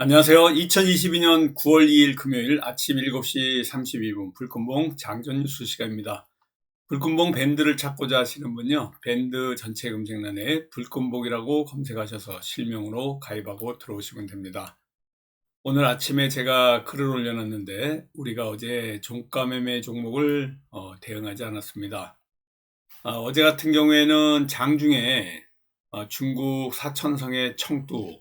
안녕하세요. 2022년 9월 2일 금요일 아침 7시 32분 불금봉 장전 뉴스 시간입니다. 불금봉 밴드를 찾고자 하시는 분요. 밴드 전체 검색란에 불금봉이라고 검색하셔서 실명으로 가입하고 들어오시면 됩니다. 오늘 아침에 제가 글을 올려놨는데 우리가 어제 종가 매매 종목을 대응하지 않았습니다. 어제 같은 경우에는 장중에 중국 사천성의 청두,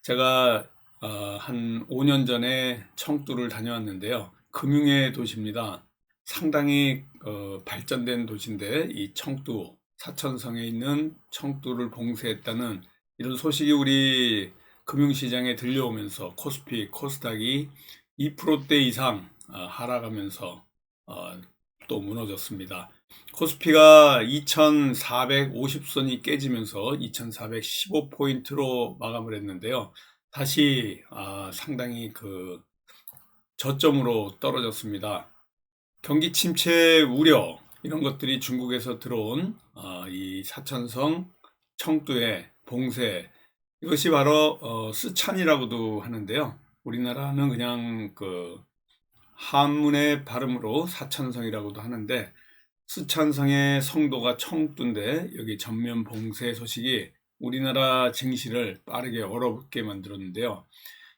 제가 한 5년 전에 청두를 다녀왔는데요. 금융의 도시입니다. 상당히 발전된 도시인데 이 청두, 사천성에 있는 청두를 봉쇄했다는 이런 소식이 우리 금융시장에 들려오면서 코스피, 코스닥이 2%대 이상 하락하면서 또 무너졌습니다. 코스피가 2450선이 깨지면서 2415포인트로 마감을 했는데요. 다시 상당히 저점으로 떨어졌습니다. 경기 침체 우려 이런 것들이 중국에서 들어온 이 사천성 청두의 봉쇄, 이것이 바로 스촨이라고도 하는데요. 우리나라는 그냥 한문의 발음으로 사천성이라고도 하는데 스촨성의 성도가 청두인데 여기 전면 봉쇄 소식이 우리나라 증시를 빠르게 얼어붙게 만들었는데요.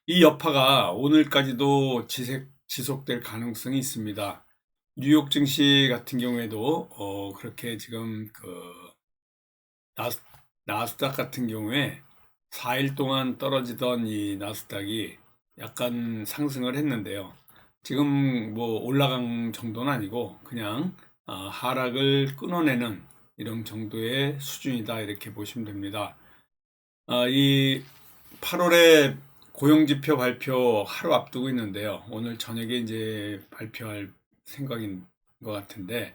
이 여파가 오늘까지도 지속될 가능성이 있습니다. 뉴욕 증시 같은 경우에도 그렇게 지금 나스닥 같은 경우에 4일 동안 떨어지던 이 나스닥이 약간 상승을 했는데요. 지금 뭐 올라간 정도는 아니고 그냥 하락을 끊어내는 이런 정도의 수준이다 이렇게 보시면 됩니다. 이 8월에 고용지표 발표 하루 앞두고 있는데요. 오늘 저녁에 이제 발표할 생각인 것 같은데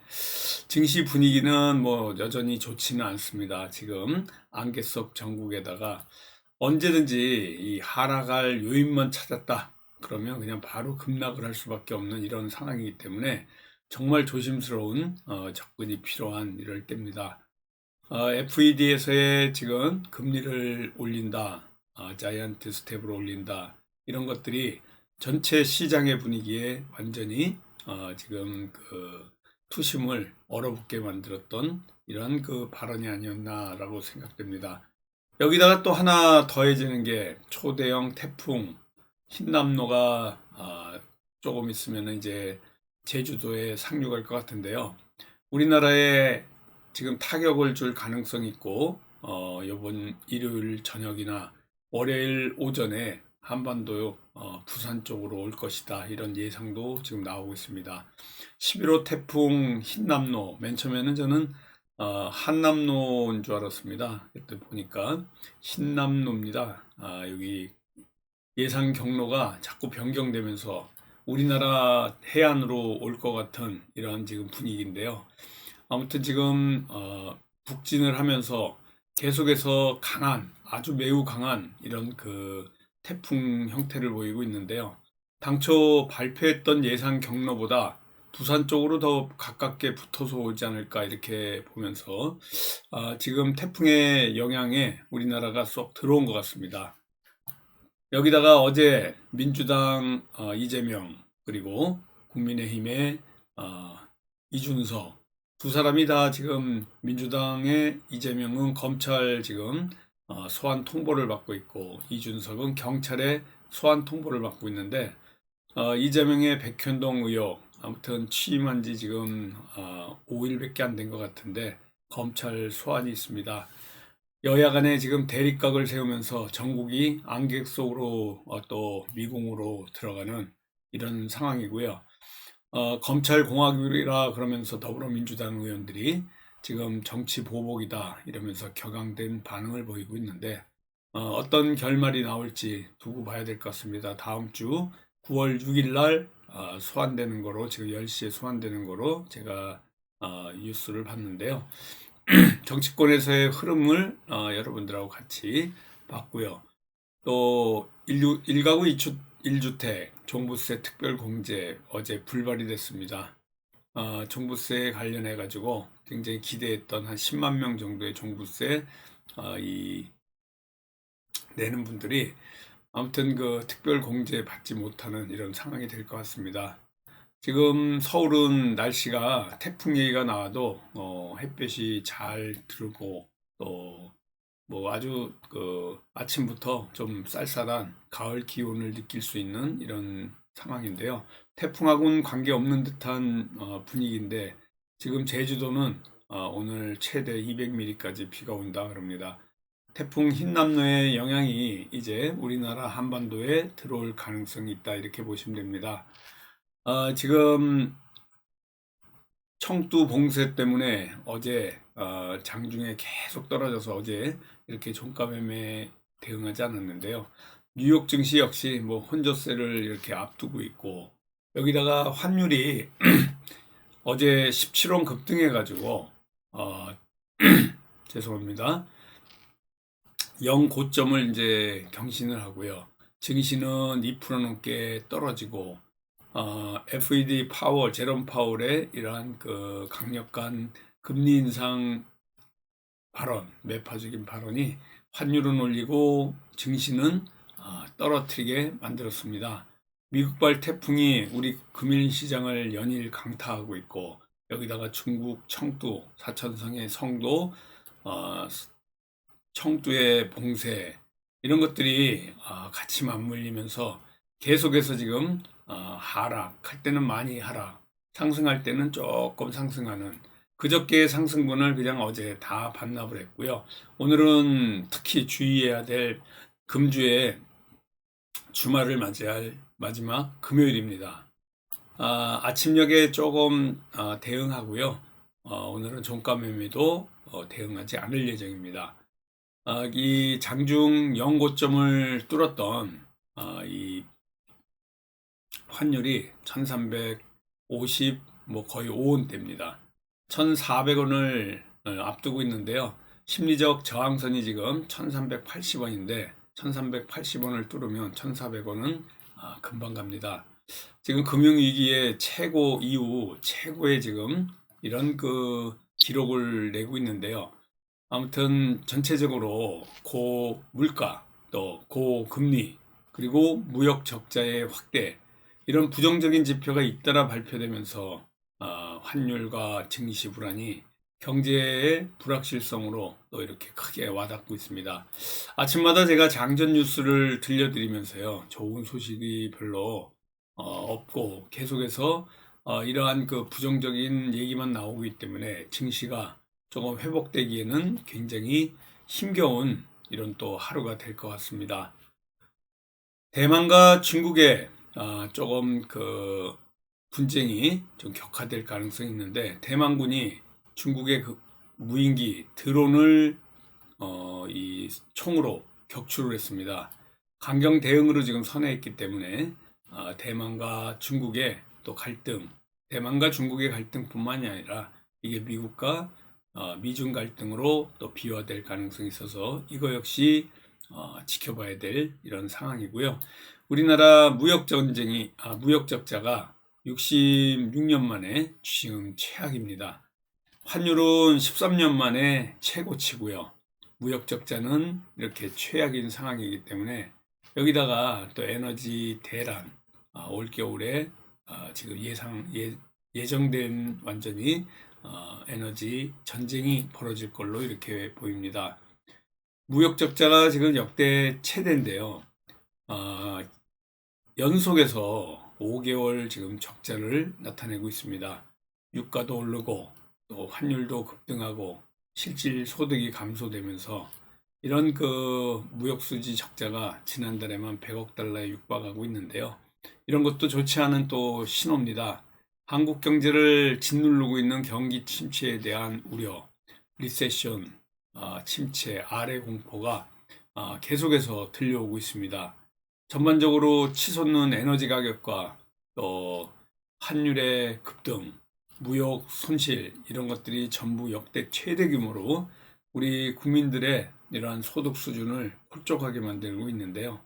증시 분위기는 뭐 여전히 좋지는 않습니다. 지금 안개 속 전국에다가 언제든지 이 하락할 요인만 찾았다 그러면 그냥 바로 급락을 할 수밖에 없는 이런 상황이기 때문에 정말 조심스러운 접근이 필요한 이럴 때입니다. FED에서의 지금 금리를 올린다, 자이언트 스텝으로 올린다, 이런 것들이 전체 시장의 분위기에 완전히 지금 투심을 얼어붙게 만들었던 이런 발언이 아니었나라고 생각됩니다. 여기다가 또 하나 더해지는 게 초대형 태풍 흰남노가 조금 있으면 이제 제주도에 상륙할 것 같은데요. 우리나라에 지금 타격을 줄 가능성이 있고 이번 일요일 저녁이나 월요일 오전에 한반도 부산 쪽으로 올 것이다 이런 예상도 지금 나오고 있습니다. 11호 태풍 흰남노, 맨 처음에는 저는 한남노인 줄 알았습니다. 그때 보니까 흰남노입니다. 여기 예상 경로가 자꾸 변경되면서 우리나라 해안으로 올 것 같은 이런 지금 분위기인데요. 아무튼 지금 북진을 하면서 계속해서 강한, 아주 매우 강한 이런 태풍 형태를 보이고 있는데요. 당초 발표했던 예상 경로보다 부산 쪽으로 더 가깝게 붙어서 오지 않을까 이렇게 보면서 지금 태풍의 영향에 우리나라가 쏙 들어온 것 같습니다. 여기다가 어제 민주당 이재명 그리고 국민의힘의 이준석 두 사람이 다 지금 민주당의 이재명은 검찰 지금 소환 통보를 받고 있고 이준석은 경찰의 소환 통보를 받고 있는데 이재명의 백현동 의혹 아무튼 취임한 지 지금 5일밖에 안 된 것 같은데 검찰 소환이 있습니다. 여야 간에 지금 대립각을 세우면서 전국이 안개 속으로 또 미궁으로 들어가는 이런 상황이고요. 검찰공화국이라 그러면서 더불어민주당 의원들이 지금 정치 보복이다 이러면서 격앙된 반응을 보이고 있는데 어떤 결말이 나올지 두고 봐야 될 것 같습니다. 다음 주 9월 6일 날 소환되는 거로 지금 10시에 소환되는 거로 제가 뉴스를 봤는데요. 정치권에서의 흐름을 여러분들하고 같이 봤고요. 또 1가구 1주택 종부세 특별공제 어제 불발이 됐습니다. 종부세에 관련해 가지고 굉장히 기대했던 한 10만 명 정도의 종부세 내는 분들이 아무튼 그 특별 공제 받지 못하는 이런 상황이 될 것 같습니다. 지금 서울은 날씨가 태풍 얘기가 나와도 햇볕이 잘 들고 또 뭐 아주 그 아침부터 좀 쌀쌀한 가을 기온을 느낄 수 있는 이런 상황인데요. 태풍하고는 관계없는 듯한 분위기인데 지금 제주도는 오늘 최대 200mm까지 비가 온다 그럽니다. 태풍 흰남노의 영향이 이제 우리나라 한반도에 들어올 가능성이 있다 이렇게 보시면 됩니다. 지금 청두 봉쇄 때문에 어제 장중에 계속 떨어져서 어제 이렇게 종가 매매에 대응하지 않았는데요. 뉴욕 증시 역시 뭐 혼조세를 이렇게 앞두고 있고 여기다가 환율이 어제 17원 급등해 가지고 죄송합니다. 0 고점을 이제 경신을 하고요. 증시는 2% 넘게 떨어지고 FED 파월, 제롬 파월의 이러한 그 강력한 금리 인상 발언, 매파적인 발언이 환율은 올리고 증시는 떨어뜨리게 만들었습니다. 미국발 태풍이 우리 금융시장을 연일 강타하고 있고 여기다가 중국 청두, 사천성의 성도, 청두의 봉쇄 이런 것들이 같이 맞물리면서 계속해서 지금 하락할 때는 많이 하락, 상승할 때는 조금 상승하는 그저께 상승분을 그냥 어제 다 반납을 했고요. 오늘은 특히 주의해야 될 금주에 주말을 맞이할 마지막 금요일입니다. 아침녘에 조금 대응하고요. 오늘은 종가 매매도 대응하지 않을 예정입니다. 이 장중 연고점을 뚫었던 이 환율이 1350 뭐 거의 5원대입니다. 1400원을 앞두고 있는데요. 심리적 저항선이 지금 1380원인데 1380원을 뚫으면 1400원은 금방 갑니다. 지금 금융위기의 최고 이후 최고의 지금 이런 그 기록을 내고 있는데요. 아무튼 전체적으로 고물가 또 고금리 그리고 무역 적자의 확대 이런 부정적인 지표가 잇따라 발표되면서 환율과 증시 불안이 경제의 불확실성으로 또 이렇게 크게 와닿고 있습니다. 아침마다 제가 장전 뉴스를 들려드리면서요. 좋은 소식이 별로 없고 계속해서 이러한 그 부정적인 얘기만 나오고 있기 때문에 증시가 조금 회복되기에는 굉장히 힘겨운 이런 또 하루가 될 것 같습니다. 대만과 중국의 조금 그 분쟁이 좀 격화될 가능성이 있는데 대만군이 중국의 그 무인기 드론을 이 총으로 격추를 했습니다. 강경 대응으로 지금 선회했기 때문에 대만과 중국의 또 갈등, 대만과 중국의 갈등뿐만이 아니라 이게 미국과 미중 갈등으로 또 비화될 가능성이 있어서 이거 역시 지켜봐야 될 이런 상황이고요. 우리나라 무역 적자가 66년 만에 지금 최악입니다. 환율은 13년 만에 최고치고요. 무역 적자는 이렇게 최악인 상황이기 때문에 여기다가 또 에너지 대란, 올겨울에 지금 예정된 완전히 에너지 전쟁이 벌어질 걸로 이렇게 보입니다. 무역 적자가 지금 역대 최대인데요. 연속해서 5개월 지금 적자를 나타내고 있습니다. 유가도 오르고 또 환율도 급등하고 실질 소득이 감소되면서 이런 그 무역 수지 적자가 지난달에만 100억 달러에 육박하고 있는데요. 이런 것도 좋지 않은 또 신호입니다. 한국 경제를 짓누르고 있는 경기 침체에 대한 우려, 리세션, 침체, 아래 공포가 계속해서 들려오고 있습니다. 전반적으로 치솟는 에너지 가격과 또 환율의 급등, 무역 손실 이런 것들이 전부 역대 최대 규모로 우리 국민들의 이러한 소득 수준을 홀쭉하게 만들고 있는데요.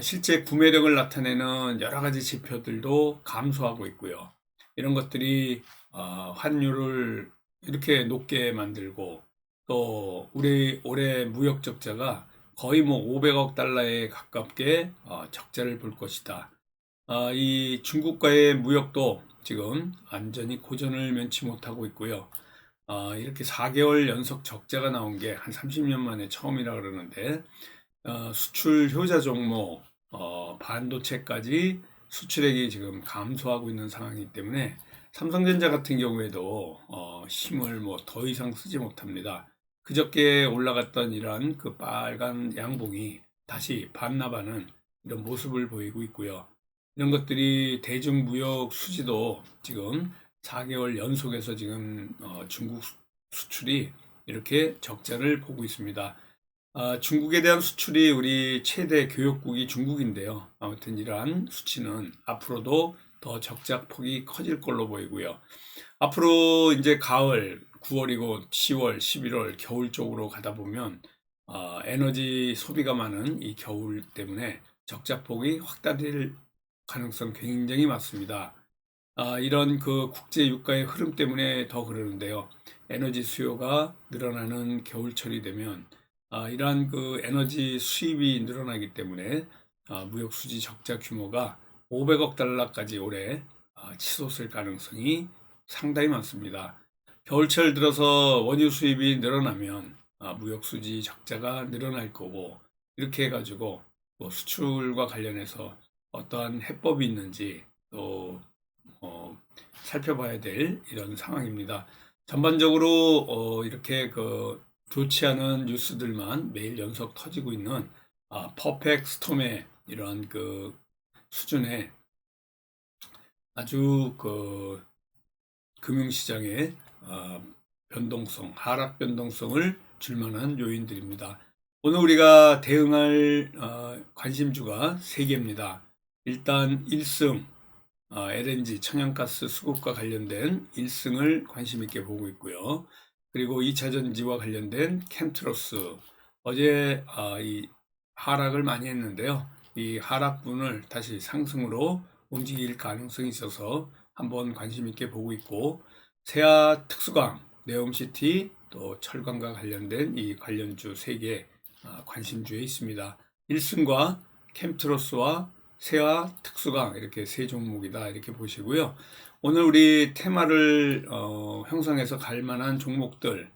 실제 구매력을 나타내는 여러 가지 지표들도 감소하고 있고요. 이런 것들이 환율을 이렇게 높게 만들고 또 우리 올해 무역 적자가 거의 뭐 500억 달러에 가깝게 적자를 볼 것이다. 이 중국과의 무역도 지금 완전히 고전을 면치 못하고 있고요. 이렇게 4개월 연속 적자가 나온 게 한 30년 만에 처음이라 그러는데, 수출 효자 종목, 반도체까지 수출액이 지금 감소하고 있는 상황이기 때문에 삼성전자 같은 경우에도 힘을 뭐 더 이상 쓰지 못합니다. 그저께 올라갔던 이러한 그 빨간 양봉이 다시 반납하는 이런 모습을 보이고 있고요. 이런 것들이 대중무역 수지도 지금 4개월 연속해서 지금 중국 수출이 이렇게 적자를 보고 있습니다. 중국에 대한 수출이 우리 최대 교역국이 중국인데요. 아무튼 이러한 수치는 앞으로도 더 적자 폭이 커질 걸로 보이고요. 앞으로 이제 가을, 9월이고 10월, 11월 겨울 쪽으로 가다 보면 에너지 소비가 많은 이 겨울 때문에 적자 폭이 확대될 가능성 굉장히 많습니다. 이런 그 국제 유가의 흐름 때문에 더 그러는데요. 에너지 수요가 늘어나는 겨울철이 되면 이러한 그 에너지 수입이 늘어나기 때문에 무역 수지 적자 규모가 500억 달러까지 올해 치솟을 가능성이 상당히 많습니다. 겨울철 들어서 원유 수입이 늘어나면 무역 수지 적자가 늘어날 거고, 이렇게 해가지고 뭐 수출과 관련해서 어떠한 해법이 있는지 또 살펴봐야 될 이런 상황입니다. 전반적으로 이렇게 그 좋지 않은 뉴스들만 매일 연속 터지고 있는 퍼펙트 스톰의 이러한 그 수준의 아주 그 금융시장의 변동성, 하락 변동성을 줄 만한 요인들입니다. 오늘 우리가 대응할 관심주가 3개입니다. 일단 1승, LNG 천연가스 수급과 관련된 1승을 관심 있게 보고 있고요. 그리고 2차전지와 관련된 캠트로스, 어제 이 하락을 많이 했는데요. 이 하락분을 다시 상승으로 움직일 가능성이 있어서 한번 관심 있게 보고 있고, 세아 특수광, 네옴시티, 또 철강과 관련된 이 관련주 3개 관심주에 있습니다. 1승과 캠트로스와 세아 특수광, 이렇게 3종목이다 이렇게 보시고요. 오늘 우리 테마를 형성해서 갈 만한 종목들,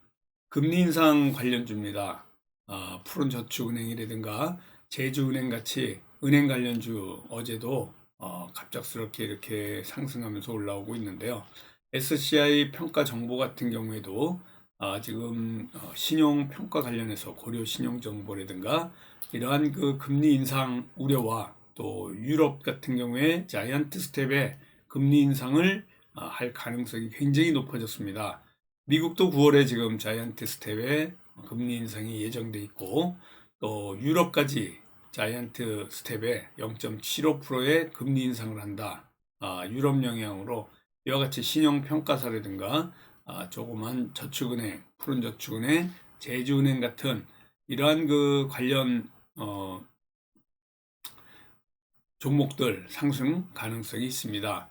금리 인상 관련주입니다. 푸른저축은행이라든가 제주은행 같이 은행 관련주 어제도 갑작스럽게 이렇게 상승하면서 올라오고 있는데요. SCI 평가 정보 같은 경우에도 지금 신용 평가 관련해서 고려 신용 정보라든가 이러한 그 금리 인상 우려와 또 유럽 같은 경우에 자이언트 스텝의 금리 인상을 할 가능성이 굉장히 높아졌습니다. 미국도 9월에 지금 자이언트 스텝의 금리 인상이 예정돼 있고, 또 유럽까지 자이언트 스텝에 0.75%의 금리 인상을 한다. 유럽 영향으로 이와 같이 신용평가사라든가 조그만 저축은행, 푸른저축은행, 제주은행 같은 이러한 그 관련 종목들 상승 가능성이 있습니다.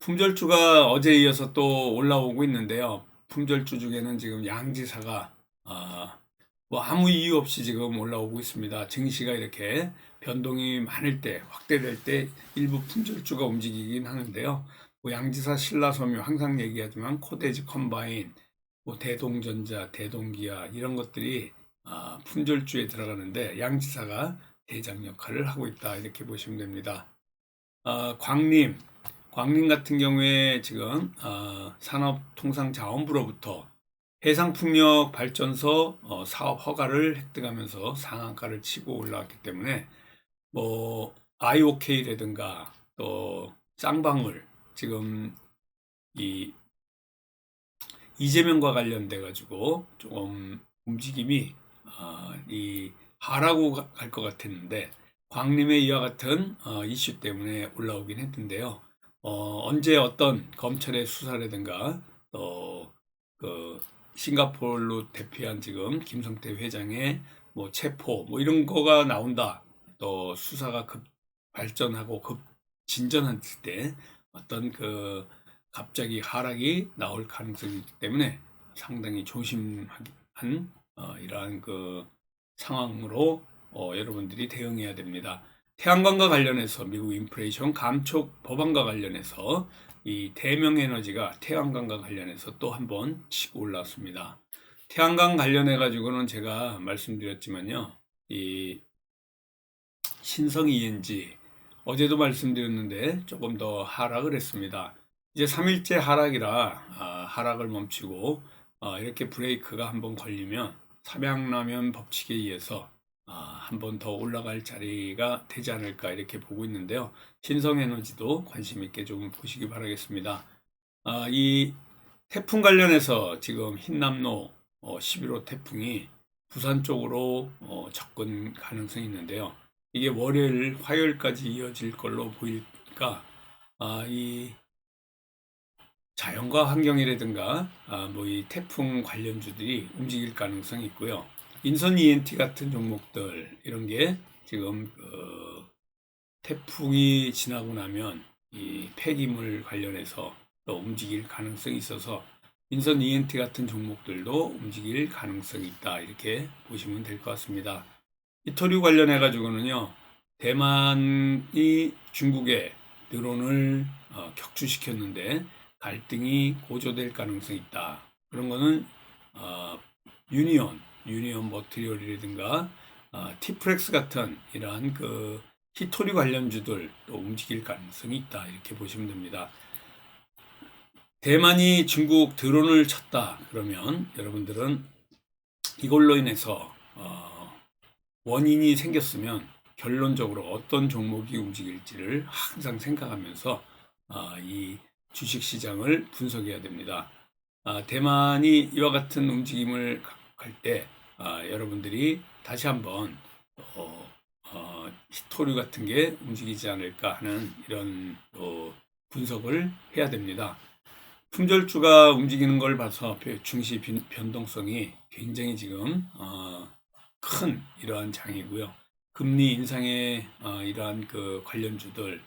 품절주가 어제에 이어서 또 올라오고 있는데요. 품절주 중에는 지금 양지사가 뭐 아무 이유 없이 지금 올라오고 있습니다. 증시가 이렇게 변동이 많을 때, 확대될 때 일부 품절주가 움직이긴 하는데요. 뭐 양지사, 신라섬유 항상 얘기하지만 코데지 컴바인, 뭐 대동전자, 대동기아 이런 것들이 품절주에 들어가는데 양지사가 대장 역할을 하고 있다 이렇게 보시면 됩니다. 광림 같은 경우에 지금 산업통상자원부로부터 해상풍력 발전소 사업 허가를 획득하면서 상한가를 치고 올라왔기 때문에 뭐 IOK라든가 또 쌍방울 지금 이 이재명과 관련돼 가지고 조금 움직임이 이 하라고 갈 것 같았는데 광림의 이와 같은 이슈 때문에 올라오긴 했는데요. 언제 어떤 검찰의 수사라든가 또 그 싱가포르로 대피한 지금 김성태 회장의 뭐 체포 뭐 이런 거가 나온다. 또 수사가 급 발전하고 급 진전했을 때 어떤 그 갑자기 하락이 나올 가능성이 있기 때문에 상당히 조심한 이러한 그 상황으로 여러분들이 대응해야 됩니다. 태양광과 관련해서 미국 인플레이션 감축 법안과 관련해서 이 대명에너지가 태양광과 관련해서 또 한번 치고 올랐습니다. 태양광 관련해 가지고는 제가 말씀드렸지만요. 이 신성 ENG 어제도 말씀드렸는데 조금 더 하락을 했습니다. 이제 3일째 하락이라 하락을 멈추고 이렇게 브레이크가 한번 걸리면 삼양라면 법칙에 의해서 한번 더 올라갈 자리가 되지 않을까 이렇게 보고 있는데요. 신성에너지도 관심 있게 좀 보시기 바라겠습니다. 이 태풍 관련해서 지금 흰남노 11호 태풍이 부산 쪽으로 접근 가능성이 있는데요. 이게 월요일, 화요일까지 이어질 걸로 보이니까 이 자연과 환경이라든가 뭐 이 태풍 관련주들이 움직일 가능성이 있고요. 인선 ENT 같은 종목들 이런 게 지금 태풍이 지나고 나면 이 폐기물 관련해서 또 움직일 가능성이 있어서 인선 ENT 같은 종목들도 움직일 가능성이 있다 이렇게 보시면 될 것 같습니다. 히토류 관련해 가지고는요. 대만이 중국에 드론을 격추시켰는데 갈등이 고조될 가능성이 있다. 그런 거는 유니온 머티리얼이라든가 티프렉스 같은 이러한 그 히토류 관련주들 또 움직일 가능성이 있다. 이렇게 보시면 됩니다. 대만이 중국 드론을 쳤다. 그러면 여러분들은 이걸로 인해서 원인이 생겼으면 결론적으로 어떤 종목이 움직일지를 항상 생각하면서 이 주식시장을 분석해야 됩니다. 대만이 이와 같은 움직임을 갈 때 여러분들이 다시 한번 히토류 같은 게 움직이지 않을까 하는 이런 분석을 해야 됩니다. 품절주가 움직이는 걸 봐서 증시 변동성이 굉장히 지금 큰 이러한 장이고요. 금리 인상의 이러한 그 관련주들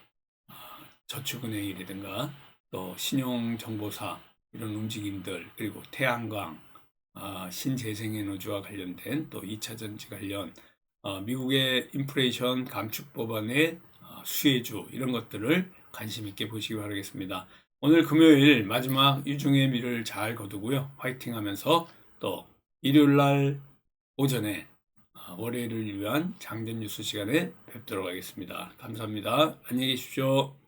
저축은행이라든가 또 신용정보사 이런 움직임들 그리고 태양광 신재생에너지와 관련된 또 2차전지 관련 미국의 인플레이션 감축 법안의 수혜주 이런 것들을 관심 있게 보시기 바라겠습니다. 오늘 금요일 마지막 유중의 미를 잘 거두고요. 화이팅 하면서 또 일요일 날 오전에 월요일을 위한 장전 뉴스 시간에 뵙도록 하겠습니다. 감사합니다. 안녕히 계십시오.